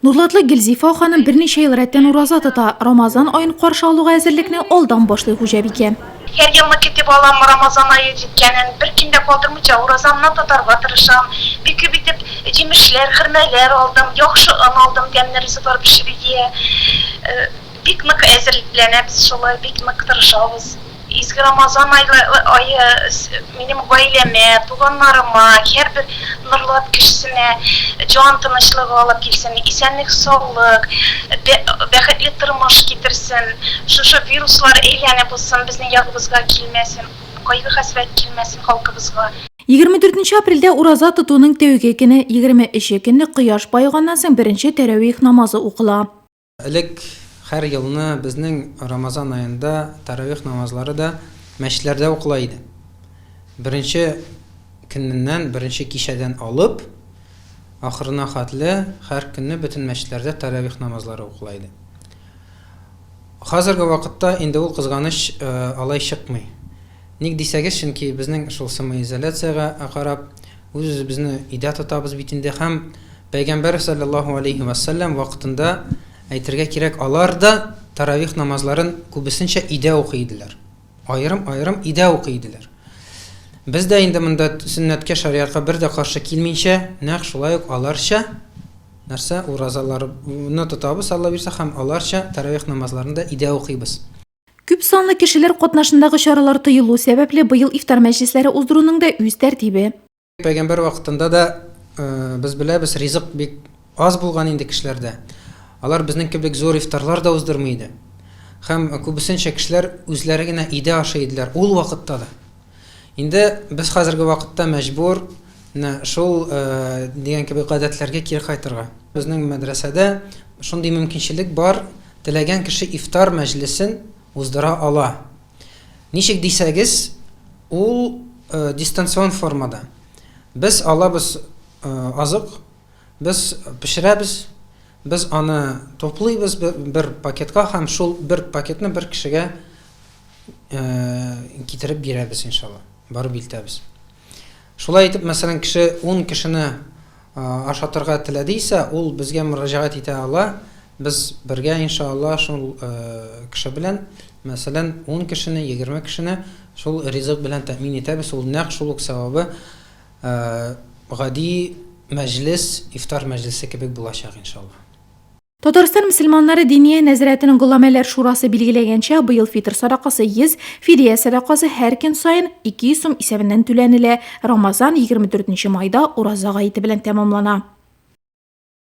Nurlatlı Gilzifа ханым бірнеше ел рәттен ураза тота. Рамазан айын қаршы алуға әзірлікне алдан башлый Хужабике. Her yıllık gidip alam Ramazan ayı gitkenin bir günde kaldırmayacağım. Urazanına tutarga tırışam. Bir küp gidip cimişler, hırmeler aldım. Yokşu aldım demlerisi var pişiriye. Bir mık ezirlenemiz şolay, bir mık tırışavız. İzgi Ramazan ayı benim aileme, tuğanlarıma, her bir nurlat kişisine can tınışlığı alıp gelsin, isenlik, sağlık, bəxetli tırmaş getirsin, şu viruslar eylene bulsun, bizden yağımızga gelmesin, kaygı hasret gelmesin halkımızga. 24 aprelde urazа tutuның тәуге күні 23 күні қияш байығаннан соң бірінші тәравих намазы оқыла. Her yılını bizning Ramazan ayında taravih namazları da meşlerde okulaydı. Birinci gününden, birinci kişiden alıp ahırına xatlı her günü bütün meşlerde taravih namazları okulaydı. Hazırgi vaqtda indi ul qızganış alay çıkmay. Ник дисәгез, чөнки безнең шул самоизоляциягә карап, үз безне идә тотабыз битендә һәм Пәйгамбәр саллаллаһу алейхи ва саллям вакытында әйтергә кирәк, алар да таравих намазларын күбесенчә идә укыйдылар. Айрым идә укыйдылар. Без дә инде монда сөннәткә, шариатка бер дә каршы килмичә, нәкъ шулай ук аларча нәрсә уразаларны тотабыз, Алла бирсә, һәм аларча таравих намазларында идә укыйбыз. Күп санлы кешеләр катнашындагы чаралар тыелу сәбәпле быел ифтар мәҗлесләре уздыруның да үз тәртибе. Пәйгамбәр вакытында да без беләбез, ризык бик аз булган инде кешеләрдә. Алар безнең кебек зур ифтарлар да уздырмыйды. Һәм күбесенчә кешеләр үзләре генә идә ашыйдылар ул вакытта да. Инде без хәзерге вакытта мәҗбүр шул дигән кебек гадәтләргә кире кайтырга. Безнең мәдрәсәдә шундый мөмкинчелек бар, теләгән кеше ифтар мәҗлесен уздыра ала. Ничек дисәгез, ул дистанцион формада. Без алабыз азык, без пешерәбез, biz аны топлыйбыз бер пакетка һәм шул бер пакетны бер кешегә китереп бирәбез иншалла. Барып илтәбез. Шулай итеп, мәсәлән, кеше 10 кешене ашатырга теләдийсә, ул безгә мөрәҗәгать итә ала. Без бергә иншалла шул кеше белән, мәсәлән, 10 кешене, 20 кешене шул ризык белән тәэмин итәбез. Ул нәкъ шул ук савабы гади мәҗлес, ифтар мәҗлесе кебек булачак иншалла. Татарстан мөселманнары Диния нәзарәтенең Гыламәләр шурасы билгеләгәнчә, быел фитр садакасы 100, фидия садакасы һәр көн сайын 200 сум исәбеннән түләнелә. Рамазан 24 майда ураза гаете белән тәмамлана.